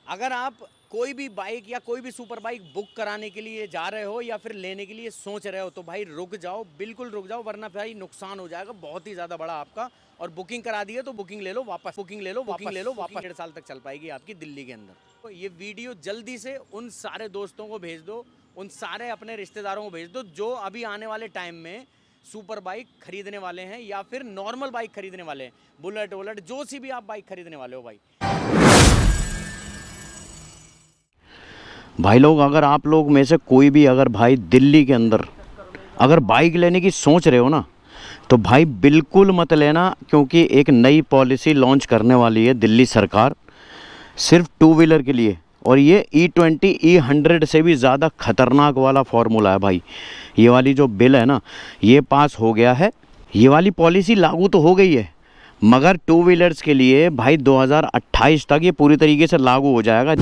अगर आप कोई भी बाइक या कोई भी सुपर बाइक बुक कराने के लिए जा रहे हो या फिर लेने के लिए सोच रहे हो तो भाई रुक जाओ, बिल्कुल रुक जाओ, वरना भाई नुकसान हो जाएगा बहुत ही ज़्यादा बड़ा आपका। और बुकिंग करा दी है तो बुकिंग ले लो वापस, बुकिंग ले लो वापस। 1.5 साल तक चल पाएगी आपकी दिल्ली के अंदर। तो ये वीडियो जल्दी से उन सारे दोस्तों को भेज दो, उन सारे अपने रिश्तेदारों को भेज दो जो अभी आने वाले टाइम में सुपर बाइक खरीदने वाले हैं या फिर नॉर्मल बाइक खरीदने वाले हैं, बुलेट वुलेट जो सी भी आप बाइक खरीदने वाले हो भाई। भाई लोग, अगर आप लोग में से कोई भी अगर भाई दिल्ली के अंदर अगर बाइक लेने की सोच रहे हो ना, तो भाई बिल्कुल मत लेना, क्योंकि एक नई पॉलिसी लॉन्च करने वाली है दिल्ली सरकार सिर्फ टू व्हीलर के लिए। और ये E20 E100 से भी ज़्यादा खतरनाक वाला फॉर्मूला है भाई। ये वाली जो बिल है ना, ये पास हो गया है, ये वाली पॉलिसी लागू तो हो गई है, मगर टू व्हीलर्स के लिए भाई 2028 तक ये पूरी तरीके से लागू हो जाएगा।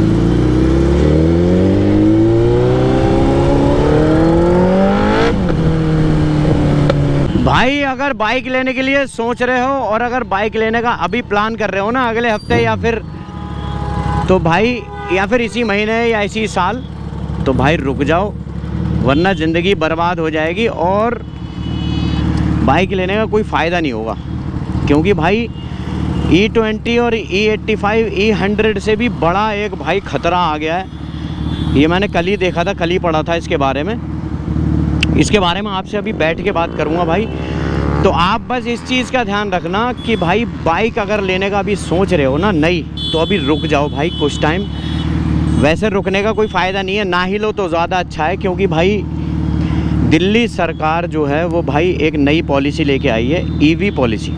भाई अगर बाइक लेने के लिए सोच रहे हो और अगर बाइक लेने का अभी प्लान कर रहे हो ना, अगले हफ्ते या फिर तो भाई, या फिर इसी महीने या इसी साल, तो भाई रुक जाओ, वरना ज़िंदगी बर्बाद हो जाएगी और बाइक लेने का कोई फ़ायदा नहीं होगा। क्योंकि भाई E20 और E85 E100 से भी बड़ा एक भाई ख़तरा आ गया है। ये मैंने कल ही देखा था, कल ही पढ़ा था इसके बारे में। इसके बारे में आपसे अभी बैठ के बात करूंगा भाई। तो आप बस इस चीज़ का ध्यान रखना कि भाई बाइक अगर लेने का अभी सोच रहे हो ना नई, तो अभी रुक जाओ भाई कुछ टाइम। वैसे रुकने का कोई फ़ायदा नहीं है, ना ही लो तो ज़्यादा अच्छा है, क्योंकि भाई दिल्ली सरकार जो है वो भाई एक नई पॉलिसी लेके आई है, ईवी पॉलिसी।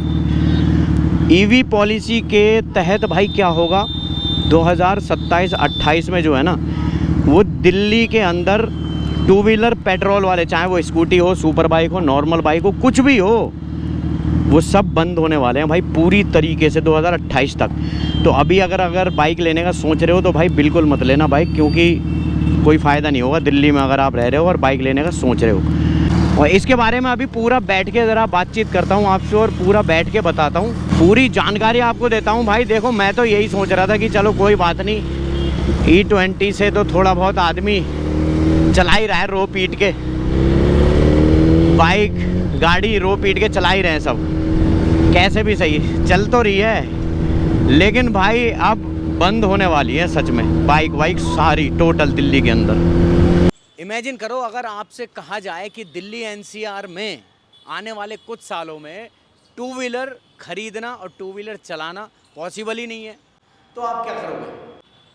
ईवी पॉलिसी के तहत भाई क्या होगा, 2027-28 में जो है ना, वो दिल्ली के अंदर टू व्हीलर पेट्रोल वाले, चाहे वो स्कूटी हो, सुपर बाइक हो, नॉर्मल बाइक हो, कुछ भी हो, वो सब बंद होने वाले हैं भाई पूरी तरीके से 2028 तक। तो अभी अगर बाइक लेने का सोच रहे हो तो भाई बिल्कुल मत लेना बाइक, क्योंकि कोई फ़ायदा नहीं होगा दिल्ली में अगर आप रह रहे हो और बाइक लेने का सोच रहे हो। और इसके बारे में अभी पूरा बैठ के ज़रा बातचीत करता हूँ आपसे और पूरा बैठ के बताता हूँ, पूरी जानकारी आपको देता हूँ भाई। देखो, मैं तो यही सोच रहा था कि चलो कोई बात नहीं, E20 से तो थोड़ा बहुत आदमी चला ही रहा है, रो पीट के बाइक गाड़ी रो पीट के चला ही रहे हैं सब, कैसे भी सही चल तो रही है। लेकिन भाई अब बंद होने वाली है सच में बाइक वाइक सारी टोटल दिल्ली के अंदर। इमेजिन करो अगर आपसे कहा जाए कि दिल्ली NCR में आने वाले कुछ सालों में टू व्हीलर खरीदना और टू व्हीलर चलाना पॉसिबल ही नहीं है, तो आप क्या करोगे?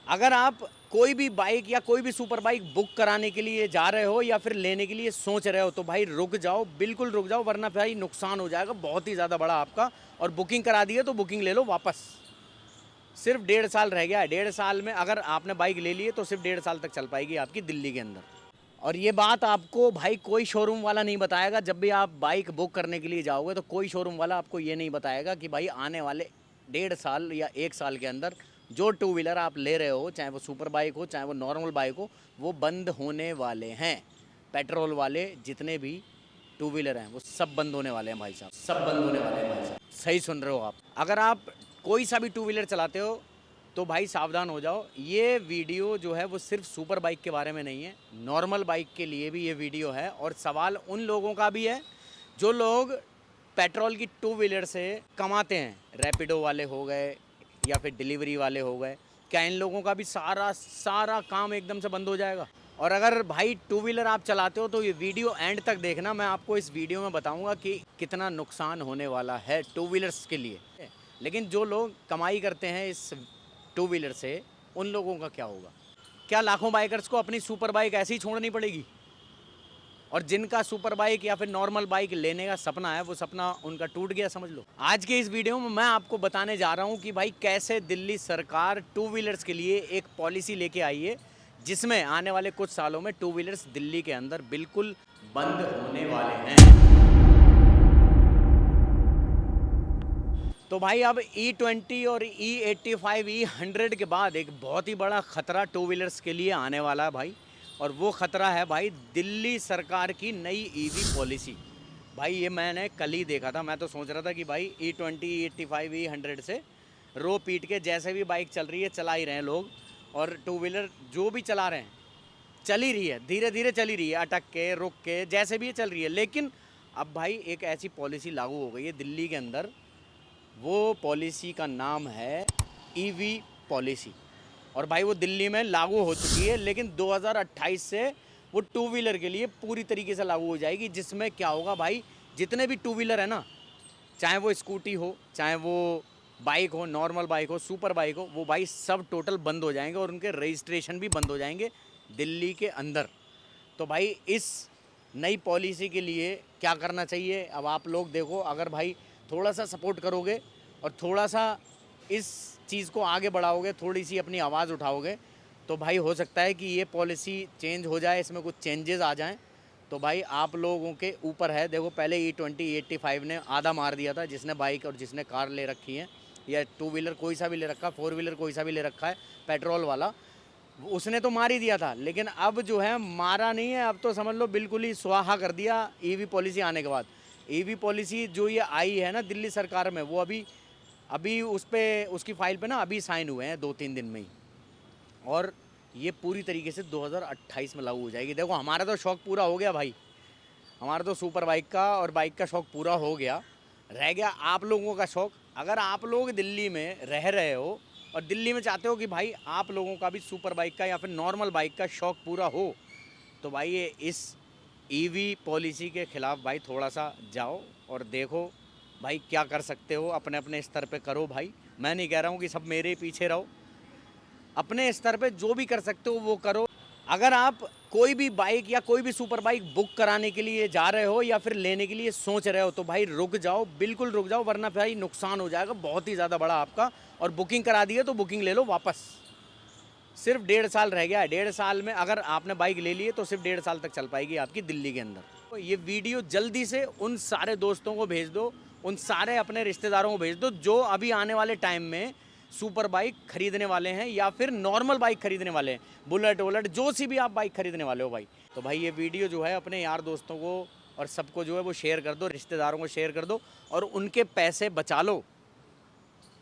अगर आप कोई भी बाइक या कोई भी सुपर बाइक बुक कराने के लिए जा रहे हो या फिर लेने के लिए सोच रहे हो तो भाई रुक जाओ, बिल्कुल रुक जाओ, वरना भाई नुकसान हो जाएगा बहुत ही ज़्यादा बड़ा आपका। और बुकिंग करा दी है तो बुकिंग ले लो वापस। सिर्फ 1.5 साल रह गया है, 1.5 साल में अगर आपने बाइक ले ली है तो सिर्फ 1.5 साल तक चल पाएगी आपकी दिल्ली के अंदर। और ये बात आपको भाई कोई शोरूम वाला नहीं बताएगा। जब भी आप बाइक बुक करने के लिए जाओगे तो कोई शोरूम वाला आपको ये नहीं बताएगा कि भाई आने वाले 1.5 साल या 1 साल के अंदर जो टू व्हीलर आप ले रहे हो, चाहे वो सुपर बाइक हो चाहे वो नॉर्मल बाइक हो, वो बंद होने वाले हैं। पेट्रोल वाले जितने भी टू व्हीलर हैं वो सब बंद होने वाले हैं भाई साहब, सब बंद होने वाले हैं भाई साहब। सही सुन रहे हो आप। अगर आप कोई सा भी टू व्हीलर चलाते हो तो भाई सावधान हो जाओ। ये वीडियो जो है वो सिर्फ सुपर बाइक के बारे में नहीं है, नॉर्मल बाइक के लिए भी ये वीडियो है। और सवाल उन लोगों का भी है जो लोग पेट्रोल की टू व्हीलर से कमाते हैं, रैपिडो वाले हो गए या फिर डिलीवरी वाले हो गए। क्या इन लोगों का भी सारा काम एकदम से बंद हो जाएगा? और अगर भाई टू व्हीलर आप चलाते हो तो ये वीडियो एंड तक देखना, मैं आपको इस वीडियो में बताऊंगा कि कितना नुकसान होने वाला है टू व्हीलर्स के लिए। लेकिन जो लोग कमाई करते हैं इस टू व्हीलर से, उन लोगों का क्या होगा? क्या लाखों बाइकर्स को अपनी सुपर बाइक ऐसे ही छोड़नी पड़ेगी? और जिनका सुपर बाइक या फिर नॉर्मल बाइक लेने का सपना है, वो सपना उनका टूट गया समझ लो। आज के इस वीडियो में मैं आपको बताने जा रहा हूँ कि भाई कैसे दिल्ली सरकार टू व्हीलर्स के लिए एक पॉलिसी लेके आई है, जिसमें आने वाले कुछ सालों में टू व्हीलर्स दिल्ली के अंदर बिल्कुल बंद होने वाले हैं। तो भाई अब E20 और E85 E100 के बाद एक बहुत ही बड़ा ख़तरा टू व्हीलर्स के लिए आने वाला है भाई। और वो ख़तरा है भाई दिल्ली सरकार की नई ईवी पॉलिसी। भाई ये मैंने कल ही देखा था, मैं तो सोच रहा था कि भाई E20 E85 E100 से रो पीट के जैसे भी बाइक चल रही है चला ही रहे हैं लोग, और टू व्हीलर जो भी चला रहे हैं चल ही रही है, धीरे धीरे चल ही रही है, अटक के रुक के जैसे भी ये चल रही है। लेकिन अब भाई एक ऐसी पॉलिसी लागू हो गई है दिल्ली के अंदर, वो पॉलिसी का नाम है ईवी पॉलिसी। और भाई वो दिल्ली में लागू हो चुकी है, लेकिन 2028 से वो टू व्हीलर के लिए पूरी तरीके से लागू हो जाएगी। जिसमें क्या होगा भाई, जितने भी टू व्हीलर है ना, चाहे वो स्कूटी हो, चाहे वो बाइक हो, नॉर्मल बाइक हो, सुपर बाइक हो, वो भाई सब टोटल बंद हो जाएंगे और उनके रजिस्ट्रेशन भी बंद हो जाएंगे दिल्ली के अंदर। तो भाई इस नई पॉलिसी के लिए क्या करना चाहिए, अब आप लोग देखो, अगर भाई थोड़ा सा सपोर्ट करोगे और थोड़ा सा इस चीज़ को आगे बढ़ाओगे, थोड़ी सी अपनी आवाज़ उठाओगे, तो भाई हो सकता है कि ये पॉलिसी चेंज हो जाए, इसमें कुछ चेंजेस आ जाएं। तो भाई आप लोगों के ऊपर है। देखो पहले E20 E85 ने आधा मार दिया था, जिसने बाइक और जिसने कार ले रखी है या टू व्हीलर कोई सा भी ले रखा, फोर व्हीलर कोई सा भी ले रखा है पेट्रोल वाला, उसने तो मार ही दिया था। लेकिन अब जो है मारा नहीं है, अब तो समझ लो बिल्कुल ही स्वाहा कर दिया ईवी पॉलिसी आने के बाद। ईवी पॉलिसी जो ये आई है ना दिल्ली सरकार में, वो अभी उस पर उसकी फाइल पे ना अभी साइन हुए हैं 2-3 दिन में ही, और ये पूरी तरीके से 2028 में लागू हो जाएगी। देखो हमारा तो शौक़ पूरा हो गया भाई, हमारा तो सुपर बाइक का और बाइक का शौक़ पूरा हो गया। रह गया आप लोगों का शौक़। अगर आप लोग दिल्ली में रह रहे हो और दिल्ली में चाहते हो कि भाई आप लोगों का भी सुपर बाइक का या फिर नॉर्मल बाइक का शौक़ पूरा हो, तो भाई ये इस ईवी पॉलिसी के ख़िलाफ़ भाई थोड़ा सा जाओ और देखो भाई क्या कर सकते हो, अपने अपने स्तर पे करो भाई। मैं नहीं कह रहा हूँ कि सब मेरे पीछे रहो, अपने स्तर पे जो भी कर सकते हो वो करो। अगर आप कोई भी बाइक या कोई भी सुपर बाइक बुक कराने के लिए जा रहे हो या फिर लेने के लिए सोच रहे हो, तो भाई रुक जाओ, बिल्कुल रुक जाओ, वरना भाई नुकसान हो जाएगा बहुत ही ज़्यादा बड़ा आपका। और बुकिंग करा दी है तो बुकिंग ले लो वापस। सिर्फ 1.5 साल रह गया है, 1.5 साल में अगर आपने बाइक ले ली है तो सिर्फ 1.5 साल तक चल पाएगी आपकी दिल्ली के अंदर। तो ये वीडियो जल्दी से उन सारे दोस्तों को भेज दो, उन सारे अपने रिश्तेदारों को भेज दो जो अभी आने वाले टाइम में सुपर बाइक खरीदने वाले हैं या फिर नॉर्मल बाइक खरीदने वाले हैं, बुलेट वुलेट जो सी भी आप बाइक खरीदने वाले हो भाई। तो भाई ये वीडियो जो है अपने यार दोस्तों को और सबको जो है वो शेयर कर दो, रिश्तेदारों को शेयर कर दो, और उनके पैसे बचा लो,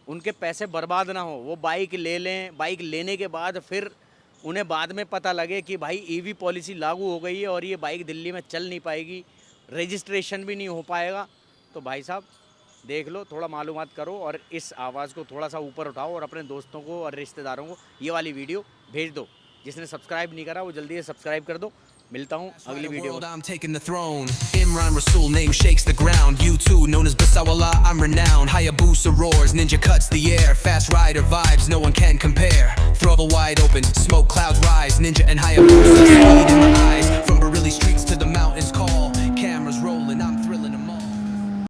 उनके पैसे बर्बाद ना हो। वो बाइक ले लें, बाइक लेने के बाद फिर उन्हें बाद में पता लगे कि भाई ईवी पॉलिसी लागू हो गई है और ये बाइक दिल्ली में चल नहीं पाएगी, रजिस्ट्रेशन भी नहीं हो पाएगा। तो भाई साहब देख लो, थोड़ा मालूमात करो और इस आवाज़ को थोड़ा सा ऊपर उठाओ और अपने दोस्तों को और रिश्तेदारों को ये वाली वीडियो भेज दो। जिसने सब्सक्राइब नहीं करा वो जल्दी से सब्सक्राइब कर दो। मिलता हूँ अगली वीडियो में। I'm taking the throne. Imran Rasul name shakes the ground. You too, known as Basawala, I'm renowned. Hayabusa roars, ninja cuts the air. Fast rider vibes, no one can compare. Throttle wide open, smoke clouds rise. Ninja and Hayabusa, speed in my eyes.